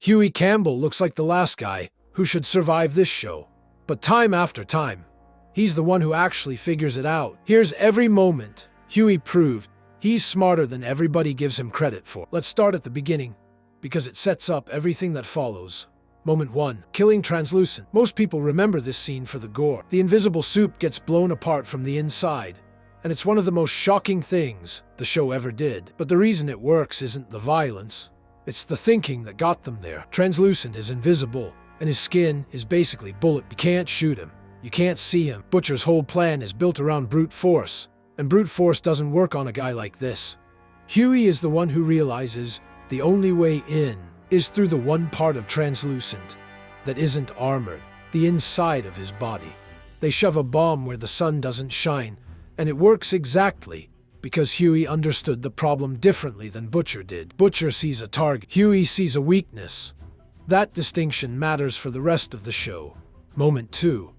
Hughie Campbell looks like the last guy who should survive this show. But time after time, he's the one who actually figures it out. Here's every moment Hughie proved he's smarter than everybody gives him credit for. Let's start at the beginning, because it sets up everything that follows. Moment 1. Killing Translucent. Most people remember this scene for the gore. The invisible Supe gets blown apart from the inside, and it's one of the most shocking things the show ever did. But the reason it works isn't the violence, it's the thinking that got them there. Translucent is invisible, and his skin is basically bulletproof. You can't shoot him. You can't see him. Butcher's whole plan is built around brute force, and brute force doesn't work on a guy like this. Hughie is the one who realizes the only way in is through the one part of Translucent that isn't armored, the inside of his body. They shove a bomb where the sun doesn't shine, and it works exactly because Hughie understood the problem differently than Butcher did. Butcher sees a target, Hughie sees a weakness. That distinction matters for the rest of the show. Moment 2.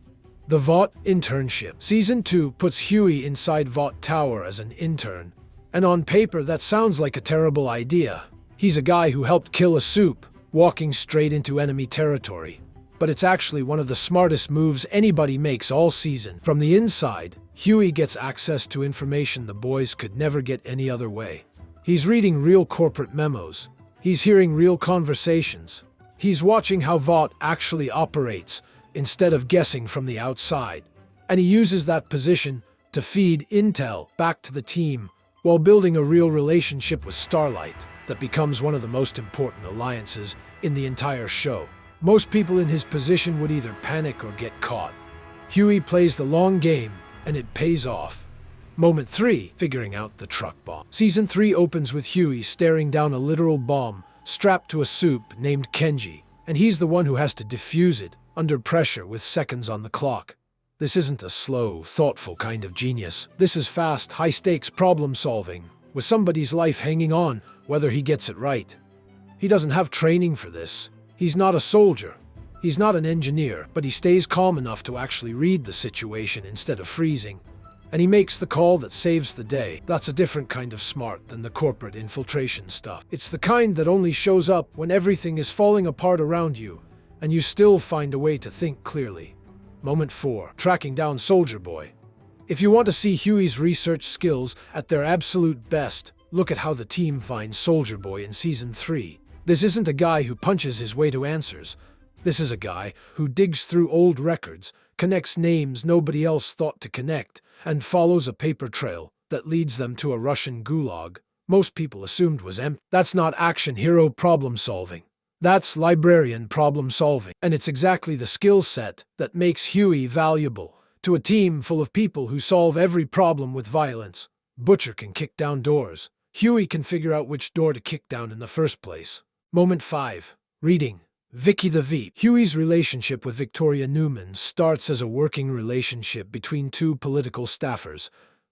The Vought internship. Season 2 puts Hughie inside Vought Tower as an intern, and on paper that sounds like a terrible idea. He's a guy who helped kill a Supe, walking straight into enemy territory. But it's actually one of the smartest moves anybody makes all season. From the inside, Hughie gets access to information the boys could never get any other way. He's reading real corporate memos. He's hearing real conversations. He's watching how Vought actually operates instead of guessing from the outside. And he uses that position to feed intel back to the team while building a real relationship with Starlight that becomes one of the most important alliances in the entire show. Most people in his position would either panic or get caught. Hughie plays the long game, and it pays off. Moment 3. Figuring out the truck bomb. Season 3 opens with Hughie staring down a literal bomb strapped to a Supe named Kenji, and he's the one who has to defuse it under pressure with seconds on the clock. This isn't a slow, thoughtful kind of genius. This is fast, high-stakes problem-solving, with somebody's life hanging on whether he gets it right. He doesn't have training for this. He's not a soldier. He's not an engineer, but he stays calm enough to actually read the situation instead of freezing. And he makes the call that saves the day. That's a different kind of smart than the corporate infiltration stuff. It's the kind that only shows up when everything is falling apart around you, and you still find a way to think clearly. Moment 4. Tracking down Soldier Boy. If you want to see Hughie's research skills at their absolute best, look at how the team finds Soldier Boy in Season 3. This isn't a guy who punches his way to answers. This is a guy who digs through old records, connects names nobody else thought to connect, and follows a paper trail that leads them to a Russian gulag most people assumed was empty. That's not action hero problem solving. That's librarian problem solving. And it's exactly the skill set that makes Hughie valuable to a team full of people who solve every problem with violence. Butcher can kick down doors. Hughie can figure out which door to kick down in the first place. Moment 5. Reading. Vicky the Veep. Hughie's relationship with Victoria Neuman starts as a working relationship between two political staffers,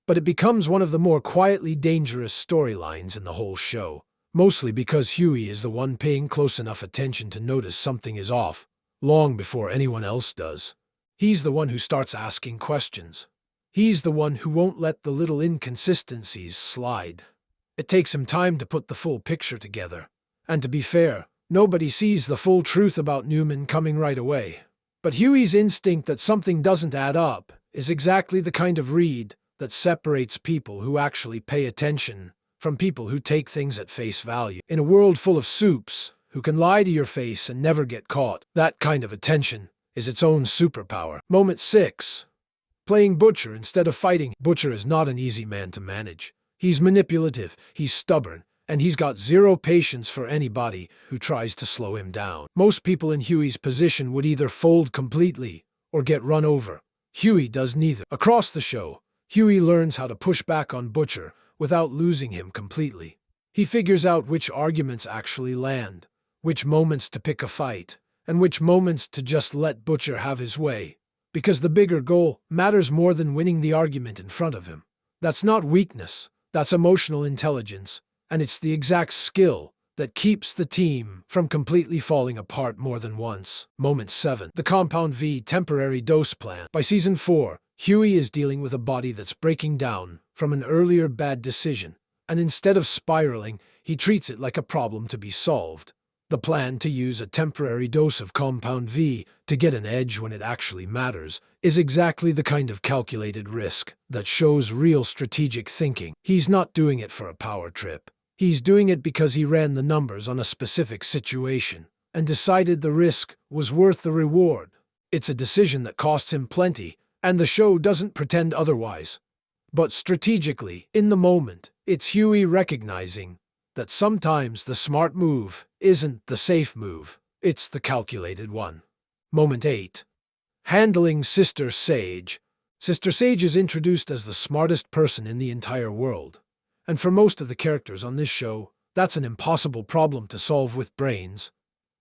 but it becomes one of the more quietly dangerous storylines in the whole show, mostly because Hughie is the one paying close enough attention to notice something is off, long before anyone else does. He's the one who starts asking questions. He's the one who won't let the little inconsistencies slide. It takes him time to put the full picture together. And to be fair, nobody sees the full truth about Neuman coming right away. But Hughie's instinct that something doesn't add up is exactly the kind of read that separates people who actually pay attention from people who take things at face value. In a world full of Supes who can lie to your face and never get caught, that kind of attention is its own superpower. Moment 6. Playing Butcher instead of fighting. Butcher is not an easy man to manage. He's manipulative, he's stubborn, and he's got zero patience for anybody who tries to slow him down. Most people in Hughie's position would either fold completely or get run over. Hughie does neither. Across the show, Hughie learns how to push back on Butcher without losing him completely. He figures out which arguments actually land, which moments to pick a fight, and which moments to just let Butcher have his way, because the bigger goal matters more than winning the argument in front of him. That's not weakness. That's emotional intelligence, and it's the exact skill that keeps the team from completely falling apart more than once. Moment 7. The Compound V Temporary Dose Plan. By Season 4, Hughie is dealing with a body that's breaking down from an earlier bad decision, and instead of spiraling, he treats it like a problem to be solved. The plan to use a temporary dose of Compound V to get an edge when it actually matters is exactly the kind of calculated risk that shows real strategic thinking. He's not doing it for a power trip. He's doing it because he ran the numbers on a specific situation and decided the risk was worth the reward. It's a decision that costs him plenty, and the show doesn't pretend otherwise. But strategically, in the moment, it's Hughie recognizing that sometimes the smart move isn't the safe move, it's the calculated one. Moment 8. Handling Sister Sage. Sister Sage is introduced as the smartest person in the entire world. And for most of the characters on this show, that's an impossible problem to solve with brains.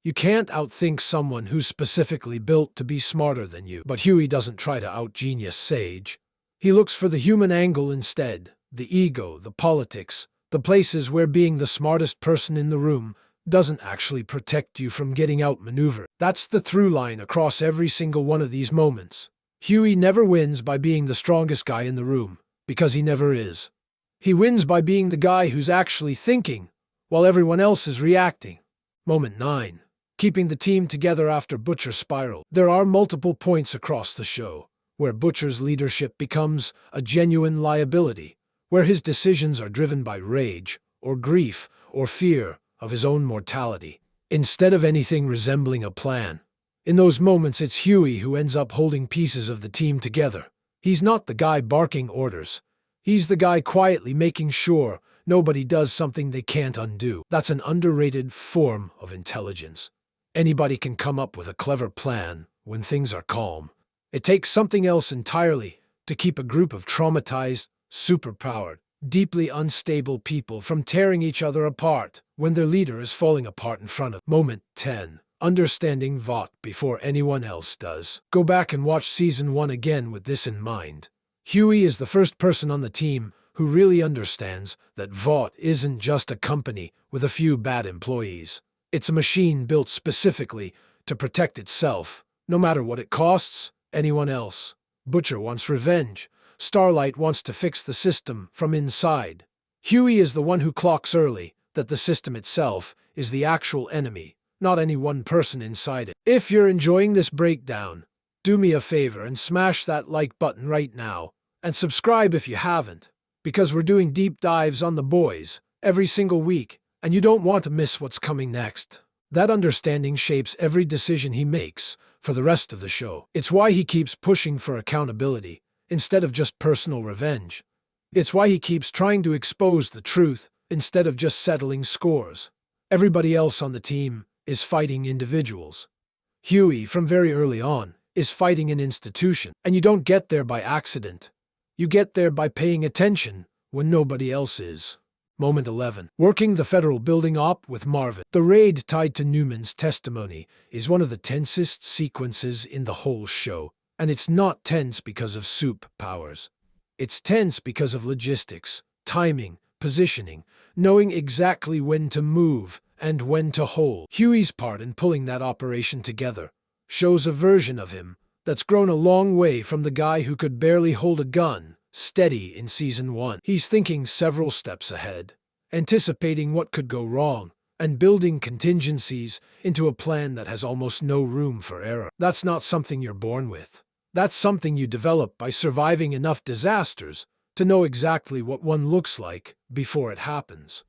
You can't outthink someone who's specifically built to be smarter than you. But Hughie doesn't try to out-genius Sage. He looks for the human angle instead, the ego, the politics, the places where being the smartest person in the room doesn't actually protect you from getting outmaneuvered. That's the through line across every single one of these moments. Hughie never wins by being the strongest guy in the room, because he never is. He wins by being the guy who's actually thinking, while everyone else is reacting. Moment 9. Keeping the team together after Butcher spiral. There are multiple points across the show where Butcher's leadership becomes a genuine liability, where his decisions are driven by rage, or grief, or fear of his own mortality, instead of anything resembling a plan. In those moments, it's Hughie who ends up holding pieces of the team together. He's not the guy barking orders. He's the guy quietly making sure nobody does something they can't undo. That's an underrated form of intelligence. Anybody can come up with a clever plan when things are calm. It takes something else entirely to keep a group of traumatized, superpowered, deeply unstable people from tearing each other apart when their leader is falling apart in front of them. Moment 10. Understanding Vought before anyone else does. Go back and watch Season 1 again with this in mind. Hughie is the first person on the team who really understands that Vought isn't just a company with a few bad employees. It's a machine built specifically to protect itself, no matter what it costs anyone else. Butcher wants revenge. Starlight wants to fix the system from inside. Hughie is the one who clocks early that the system itself is the actual enemy, not any one person inside it. If you're enjoying this breakdown, do me a favor and smash that like button right now, and subscribe if you haven't, because we're doing deep dives on the boys every single week, and you don't want to miss what's coming next. That understanding shapes every decision he makes for the rest of the show. It's why he keeps pushing for accountability instead of just personal revenge. It's why he keeps trying to expose the truth instead of just settling scores. Everybody else on the team is fighting individuals. Hughie, from very early on, is fighting an institution, and you don't get there by accident. You get there by paying attention when nobody else is. Moment 11. Working the federal building op with Marvin. The raid tied to Neuman's testimony is one of the tensest sequences in the whole show, and it's not tense because of Supe powers. It's tense because of logistics, timing, positioning, knowing exactly when to move and when to hold. Hughie's part in pulling that operation together shows a version of him that's grown a long way from the guy who could barely hold a gun steady in Season 1. He's thinking several steps ahead, anticipating what could go wrong, and building contingencies into a plan that has almost no room for error. That's not something you're born with. That's something you develop by surviving enough disasters to know exactly what one looks like before it happens.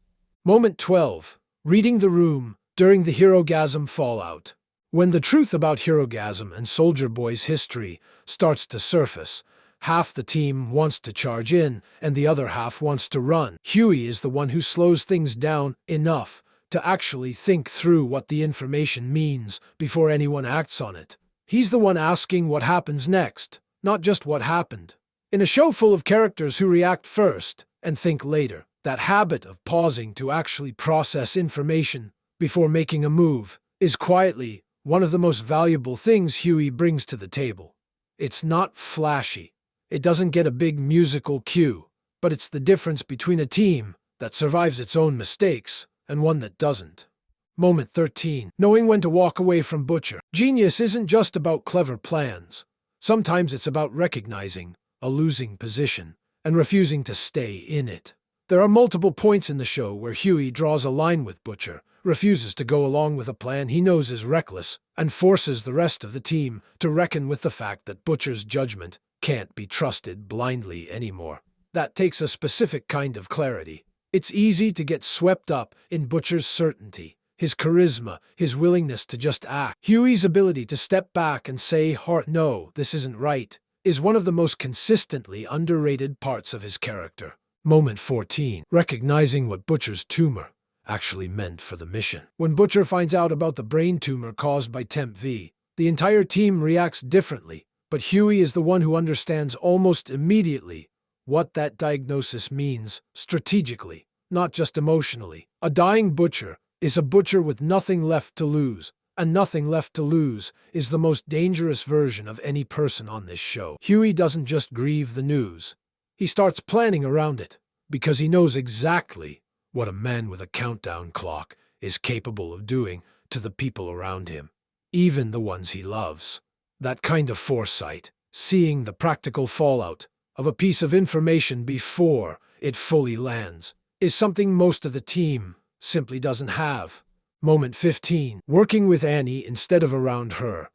Moment 12. Reading the room during the Herogasm Fallout. When the truth about Herogasm and Soldier Boy's history starts to surface, half the team wants to charge in, and the other half wants to run. Hughie is the one who slows things down enough to actually think through what the information means before anyone acts on it. He's the one asking what happens next, not just what happened. In a show full of characters who react first and think later, that habit of pausing to actually process information before making a move is quietly one of the most valuable things Hughie brings to the table. It's not flashy. It doesn't get a big musical cue, but it's the difference between a team that survives its own mistakes and one that doesn't. Moment 13. Knowing when to walk away from Butcher. Genius isn't just about clever plans. Sometimes it's about recognizing a losing position and refusing to stay in it. There are multiple points in the show where Hughie draws a line with Butcher, refuses to go along with a plan he knows is reckless, and forces the rest of the team to reckon with the fact that Butcher's judgment can't be trusted blindly anymore. That takes a specific kind of clarity. It's easy to get swept up in Butcher's certainty, his charisma, his willingness to just act. Hughie's ability to step back and say, "No, this isn't right," is one of the most consistently underrated parts of his character. Moment 14. Recognizing what Butcher's tumor actually meant for the mission. When Butcher finds out about the brain tumor caused by Temp V, the entire team reacts differently, but Hughie is the one who understands almost immediately what that diagnosis means strategically, not just emotionally. A dying Butcher is a butcher with nothing left to lose, and nothing left to lose is the most dangerous version of any person on this show. Hughie doesn't just grieve the news. He starts planning around it, because he knows exactly what a man with a countdown clock is capable of doing to the people around him, even the ones he loves. That kind of foresight, seeing the practical fallout of a piece of information before it fully lands, is something most of the team simply doesn't have. Moment 15. Working with Annie instead of around her.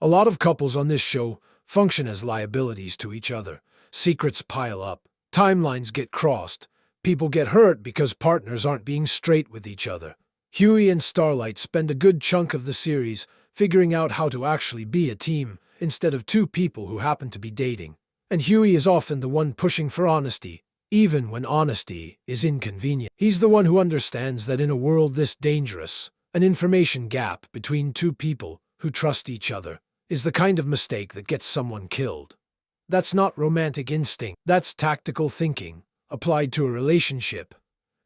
A lot of couples on this show function as liabilities to each other. Secrets pile up, timelines get crossed, people get hurt because partners aren't being straight with each other. Hughie and Starlight spend a good chunk of the series figuring out how to actually be a team instead of two people who happen to be dating. And Hughie is often the one pushing for honesty, even when honesty is inconvenient. He's the one who understands that in a world this dangerous, an information gap between two people who trust each other is the kind of mistake that gets someone killed. That's not romantic instinct, that's tactical thinking applied to a relationship.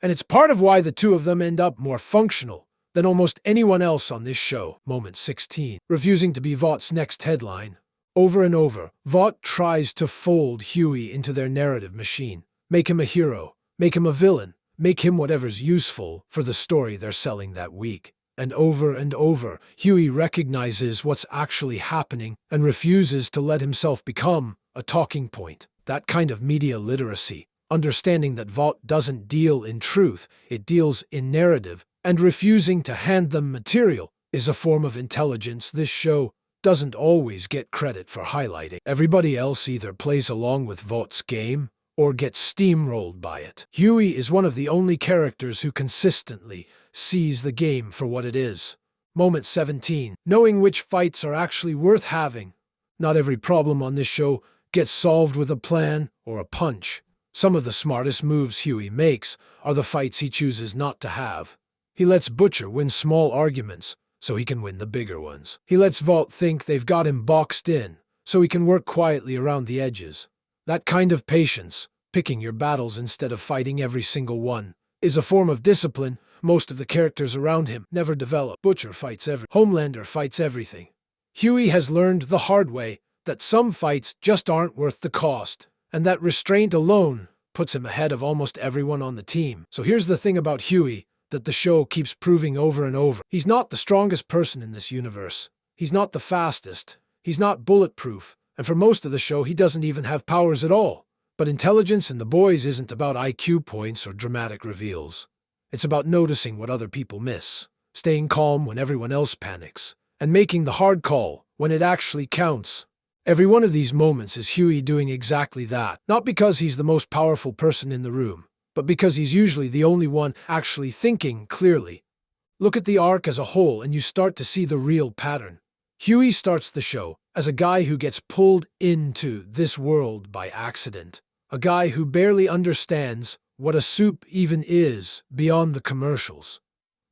And it's part of why the two of them end up more functional than almost anyone else on this show. Moment 16. Refusing to be Vaught's next headline. Over and over, Vought tries to fold Hughie into their narrative machine. Make him a hero, make him a villain, make him whatever's useful for the story they're selling that week. And over, Hughie recognizes what's actually happening and refuses to let himself become a talking point. That kind of media literacy, understanding that Vought doesn't deal in truth, it deals in narrative, and refusing to hand them material, is a form of intelligence this show doesn't always get credit for highlighting. Everybody else either plays along with Vaught's game or gets steamrolled by it. Hughie is one of the only characters who consistently sees the game for what it is. Moment 17. Knowing which fights are actually worth having. Not every problem on this show gets solved with a plan or a punch. Some of the smartest moves Hughie makes are the fights he chooses not to have. He lets Butcher win small arguments so he can win the bigger ones. He lets Vought think they've got him boxed in so he can work quietly around the edges. That kind of patience, picking your battles instead of fighting every single one, is a form of discipline most of the characters around him never develop. Butcher fights Homelander fights everything. Hughie has learned the hard way that some fights just aren't worth the cost, and that restraint alone puts him ahead of almost everyone on the team. So here's the thing about Hughie that the show keeps proving over and over. He's not the strongest person in this universe. He's not the fastest. He's not bulletproof. And for most of the show, he doesn't even have powers at all. But intelligence in The Boys isn't about IQ points or dramatic reveals. It's about noticing what other people miss, staying calm when everyone else panics, and making the hard call when it actually counts. Every one of these moments is Hughie doing exactly that, not because he's the most powerful person in the room, but because he's usually the only one actually thinking clearly. Look at the arc as a whole and you start to see the real pattern. Hughie starts the show as a guy who gets pulled into this world by accident, a guy who barely understands what a soup even is beyond the commercials.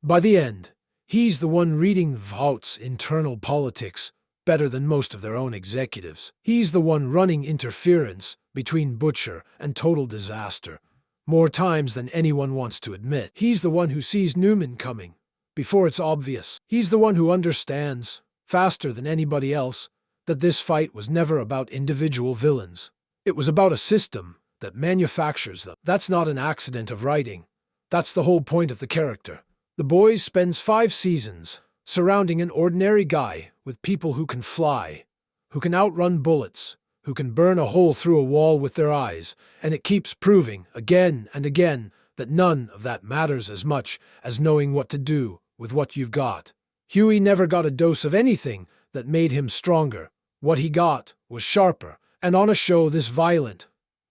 By the end, he's the one reading Vaught's internal politics better than most of their own executives. He's the one running interference between Butcher and total disaster, more times than anyone wants to admit. He's the one who sees Neuman coming before it's obvious. He's the one who understands, faster than anybody else, that this fight was never about individual villains. It was about a system that manufactures them. That's not an accident of writing. That's the whole point of the character. The Boys spends 5 seasons surrounding an ordinary guy with people who can fly, who can outrun bullets, who can burn a hole through a wall with their eyes, and it keeps proving again and again that none of that matters as much as knowing what to do with what you've got. Hughie never got a dose of anything that made him stronger. What he got was sharper, and on a show this violent,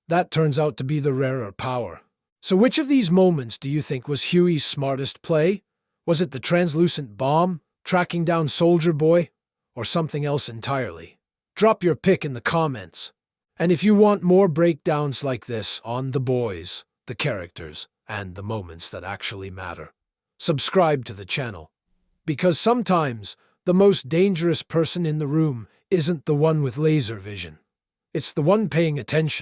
that turns out to be the rarer power. So which of these moments do you think was Hughie's smartest play? Was it the translucent bomb, tracking down Soldier Boy, or something else entirely? Drop your pick in the comments. And if you want more breakdowns like this on the boys, the characters, and the moments that actually matter, subscribe to the channel. Because sometimes the most dangerous person in the room isn't the one with laser vision. It's the one paying attention.